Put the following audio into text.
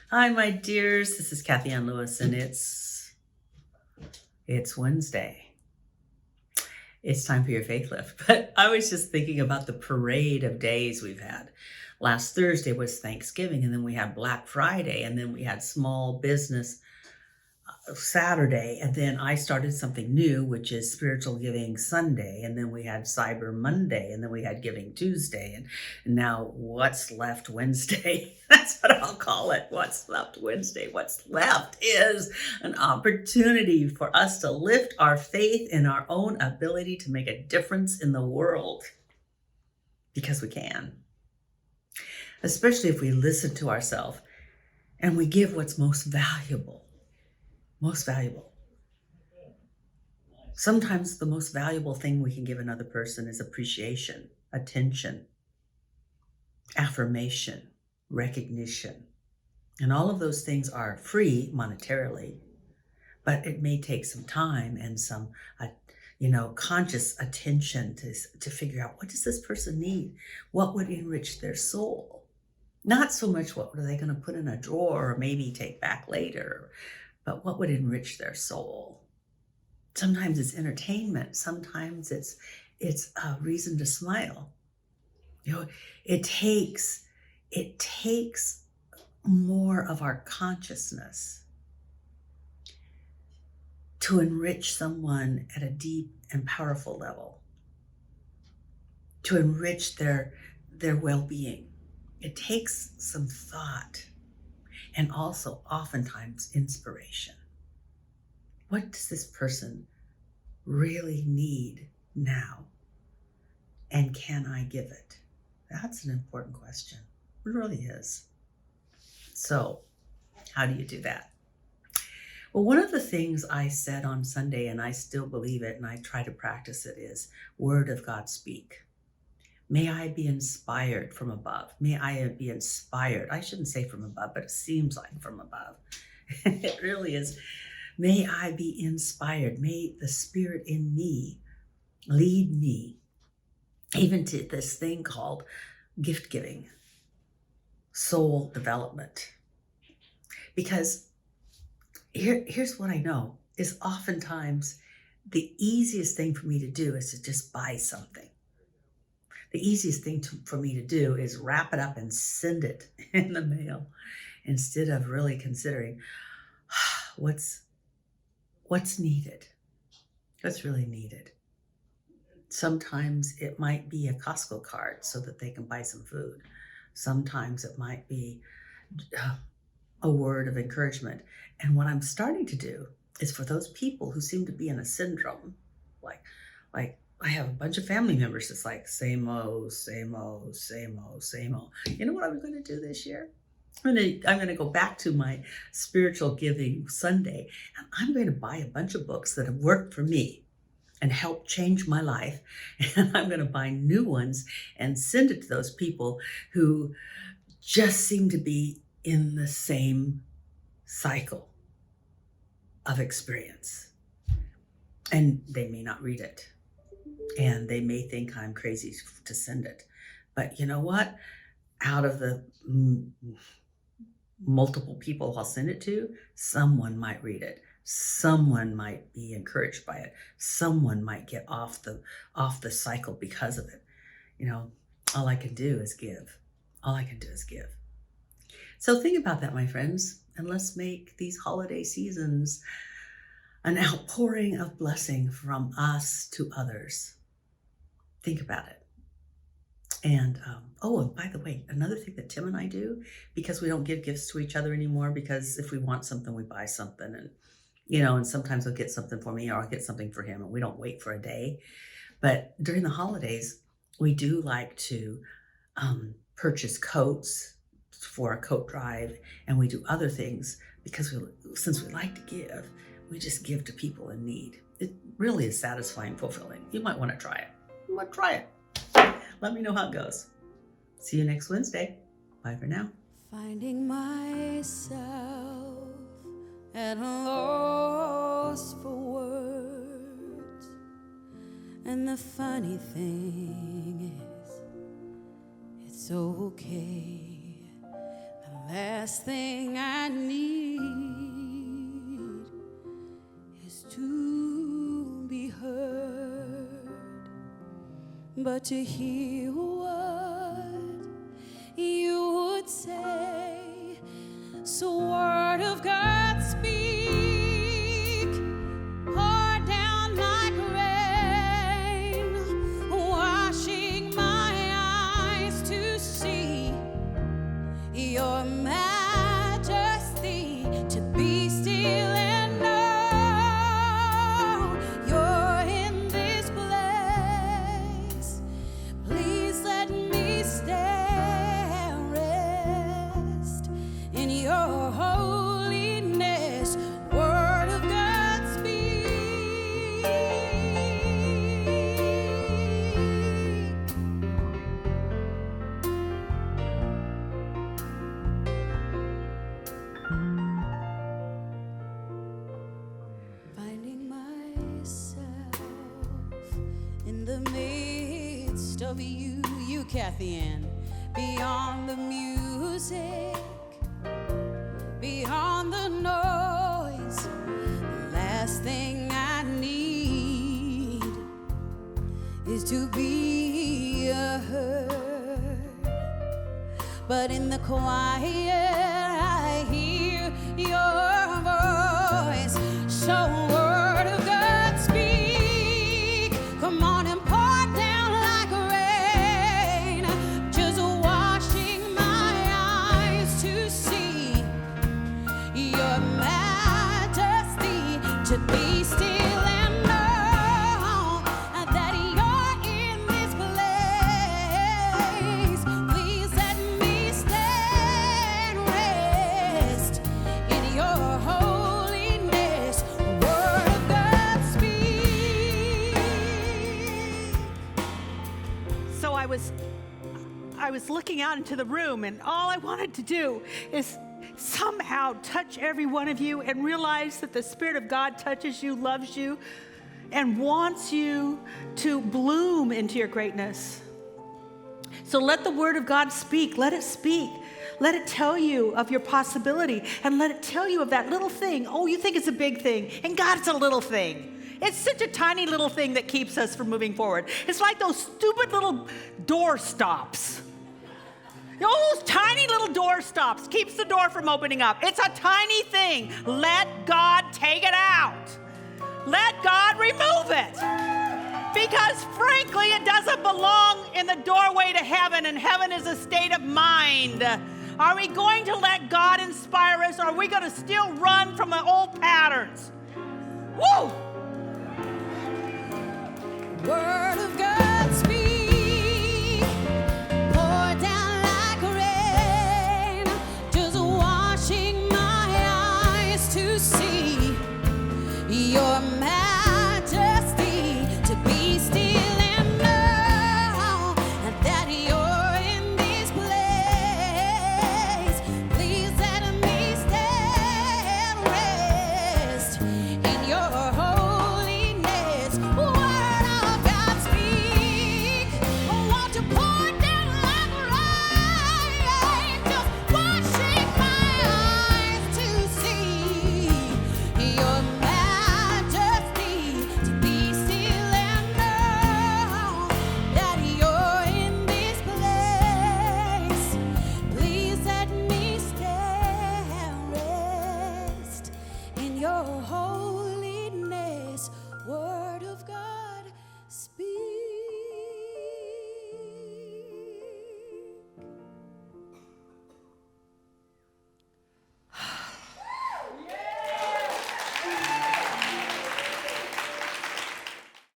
Hi, my dears. This is Kathianne Lewis, and it's Wednesday. It's time for your faith lift. But I was just thinking about the parade of days we've had. Last Thursday was Thanksgiving, and then we had Black Friday, and then we had Small Business Saturday, and then I started something new, which is Spiritual Giving Sunday, and then we had Cyber Monday, and then we had Giving Tuesday, and now what's left Wednesday? That's what I'll call it. What's left Wednesday? What's left is an opportunity for us to lift our faith in our own ability to make a difference in the world, because we can, especially if we listen to ourselves and we give what's most valuable. Most valuable. Sometimes the most valuable thing we can give another person is appreciation, attention, affirmation, recognition. And all of those things are free monetarily, but it may take some time and some conscious attention to figure out, what does this person need? What would enrich their soul? Not so much what are they going to put in a drawer or maybe take back later, but what would enrich their soul? Sometimes it's entertainment. Sometimes it's a reason to smile. It takes more of our consciousness to enrich someone at a deep and powerful level, to enrich their well-being. It takes some thought and also oftentimes inspiration. What does this person really need now? And can I give it? That's an important question. It really is. So, how do you do that? Well, one of the things I said on Sunday, and I still believe it, and I try to practice it, is Word of God speak. May I be inspired from above. May I be inspired. I shouldn't say from above, but it seems like from above. It really is. May I be inspired. May the Spirit in me lead me even to this thing called gift giving, soul development. Because here's what I know is oftentimes the easiest thing for me to do is to just buy something. The easiest thing for me to do is wrap it up and send it in the mail instead of really considering what's needed, what's really needed. Sometimes it might be a Costco card so that they can buy some food. Sometimes it might be a word of encouragement. And what I'm starting to do is for those people who seem to be in a syndrome, like I have a bunch of family members that's like same old, same old, same old, same old. You know what I'm going to do this year? I'm going to go back to my Spiritual Giving Sunday, and I'm going to buy a bunch of books that have worked for me and helped change my life. And I'm going to buy new ones and send it to those people who just seem to be in the same cycle of experience. And they may not read it. And they may think I'm crazy to send it. But you know what? Out of the multiple people I'll send it to, someone might read it. Someone might be encouraged by it. Someone might get off the cycle because of it. All I can do is give. All I can do is give. So think about that, my friends, and let's make these holiday seasons an outpouring of blessing from us to others. Think about it. And and by the way, another thing that Tim and I do, because we don't give gifts to each other anymore, because if we want something, we buy something, and sometimes he'll get something for me or I'll get something for him, and we don't wait for a day. But during the holidays, we do like to purchase coats for a coat drive, and we do other things because since we like to give, we just give to people in need. It really is satisfying, fulfilling. You might want to try it. Let me know how it goes. See you next Wednesday. Bye for now. Finding myself at a loss for words. And the funny thing is, it's okay. The last thing I need is to be heard, but to hear what you would say. So word of God, speak, pour down like rain, washing my eyes to see your majesty, to be still and know you're in this place. Please let me stay and rest in your holiness. Word of God, speak. Finding myself in the midst of you, Kathianne, beyond the music, beyond the noise. The last thing I need is to be heard, but in the quiet I hear your voice. So word of God, speak. Come on and pour down like rain, just washing my eyes to see your majesty, to be still and know that you're in this place. Please let me stay and rest in your holiness. Word of God, speak. So I was looking out into the room, and all I wanted to do is somehow touch every one of you and realize that the Spirit of God touches you, loves you, and wants you to bloom into your greatness. So let the Word of God speak. Let it speak. Let it tell you of your possibility, and let it tell you of that little thing. Oh, you think it's a big thing, and God, it's a little thing. It's such a tiny little thing that keeps us from moving forward. It's like those stupid little door stops. All those tiny little door stops keeps the door from opening up. It's a tiny thing. Let God take it out. Let God remove it. Because frankly, it doesn't belong in the doorway to heaven, and heaven is a state of mind. Are we going to let God inspire us, or are we going to still run from the old patterns? Woo! Word of God, speak. Pour down like rain, just washing my eyes to see your majesty, to be still and know that you're in this place. Please let me stay and rest in your holiness. Word of God, speak. Won't you pour down like rain, just washing my eyes to see your majesty, to be still and know that you're in this place. Please let me stay and rest in your holiness.